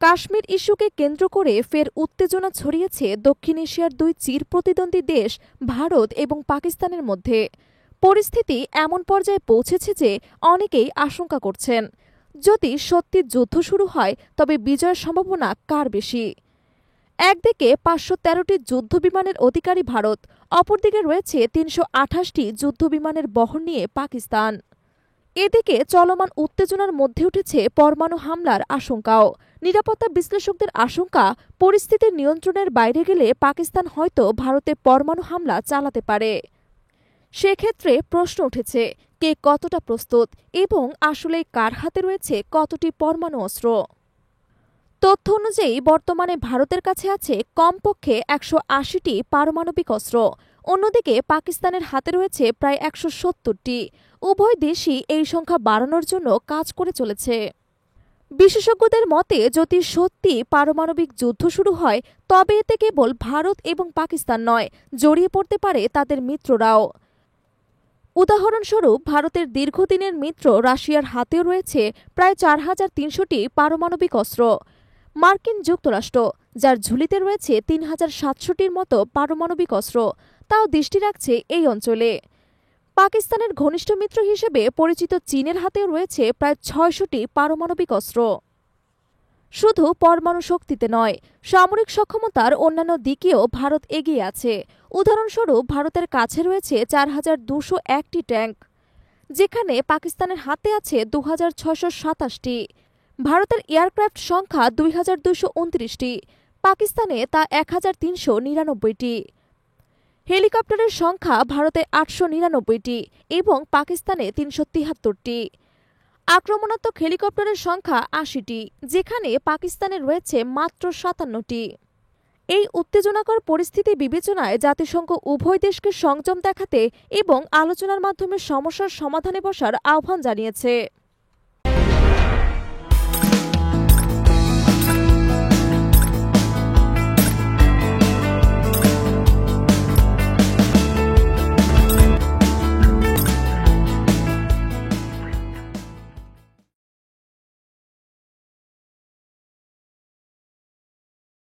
কাশ্মীর ইস্যুকে কেন্দ্র করে ফের উত্তেজনা ছড়িয়েছে দক্ষিণ এশিয়ার দুই চিরপ্রতিদ্বন্দ্বী দেশ ভারত এবং পাকিস্তানের মধ্যে। পরিস্থিতি এমন পর্যায়ে পৌঁছেছে যে অনেকেই আশঙ্কা করছেন, যদি সত্যি যুদ্ধ শুরু হয় তবে বিজয়ের সম্ভাবনা কার বেশি। একদিকে ৫১৩টি যুদ্ধবিমানের অধিকারী ভারত, অপরদিকে রয়েছে ৩২৮টি যুদ্ধবিমানের বহর নিয়ে পাকিস্তান। এদিকে চলমান উত্তেজনার মধ্যে উঠেছে পরমাণু হামলার আশঙ্কাও। নিরাপত্তা বিশ্লেষকদের আশঙ্কা, পরিস্থিতির নিয়ন্ত্রণের বাইরে গেলে পাকিস্তান হয়তো ভারতে পরমাণু হামলা চালাতে পারে। সেক্ষেত্রে প্রশ্ন উঠেছে, কে কতটা প্রস্তুত এবং আসলে কার হাতে রয়েছে কতটি পরমাণু অস্ত্র। তথ্য অনুযায়ী বর্তমানে ভারতের কাছে আছে কমপক্ষে ১৮০টি পারমাণবিক অস্ত্র, অন্যদিকে পাকিস্তানের হাতে রয়েছে প্রায় ১৭০টি। উভয় দেশই এই সংখ্যা বাড়ানোর জন্য কাজ করে চলেছে। বিশেষজ্ঞদের মতে, যদি সত্যি পারমাণবিক যুদ্ধ শুরু হয় তবে এতে কেবল ভারত এবং পাকিস্তান নয়, জড়িয়ে পড়তে পারে তাদের মিত্ররাও। উদাহরণস্বরূপ, ভারতের দীর্ঘদিনের মিত্র রাশিয়ার হাতেও রয়েছে প্রায় ৪৩০০টি পারমাণবিক অস্ত্র। মার্কিন যুক্তরাষ্ট্র, যার ঝুলিতে রয়েছে ৩৭০০টির মতো পারমাণবিক অস্ত্র, তাও দৃষ্টি রাখছে এই অঞ্চলে। পাকিস্তানের ঘনিষ্ঠ মিত্র হিসেবে পরিচিত চীনের হাতেও রয়েছে প্রায় ৬০০টি পারমাণবিক অস্ত্র। শুধু পরমাণু শক্তিতে নয়, সামরিক সক্ষমতার অন্যান্য দিকেও ভারত এগিয়ে আছে। উদাহরণস্বরূপ, ভারতের কাছে রয়েছে ৪২০১টি ট্যাঙ্ক, যেখানে পাকিস্তানের হাতে আছে ২৬২৭টি। ভারতের এয়ারক্রাফট সংখ্যা ২২২২টি, পাকিস্তানে তা ১৩৯৯টি। হেলিকপ্টারের সংখ্যা ভারতে ৮৯৯টি এবং পাকিস্তানে ৩৭৩টি। আক্রমণাত্মক হেলিকপ্টারের সংখ্যা ৮০টি, যেখানে পাকিস্তানে রয়েছে মাত্র ৫৭টি। এই উত্তেজনাকর পরিস্থিতি বিবেচনায় জাতিসংঘ উভয় দেশকে সংযম দেখাতে এবং আলোচনার মাধ্যমে সমস্যার সমাধানে বসার আহ্বান জানিয়েছে।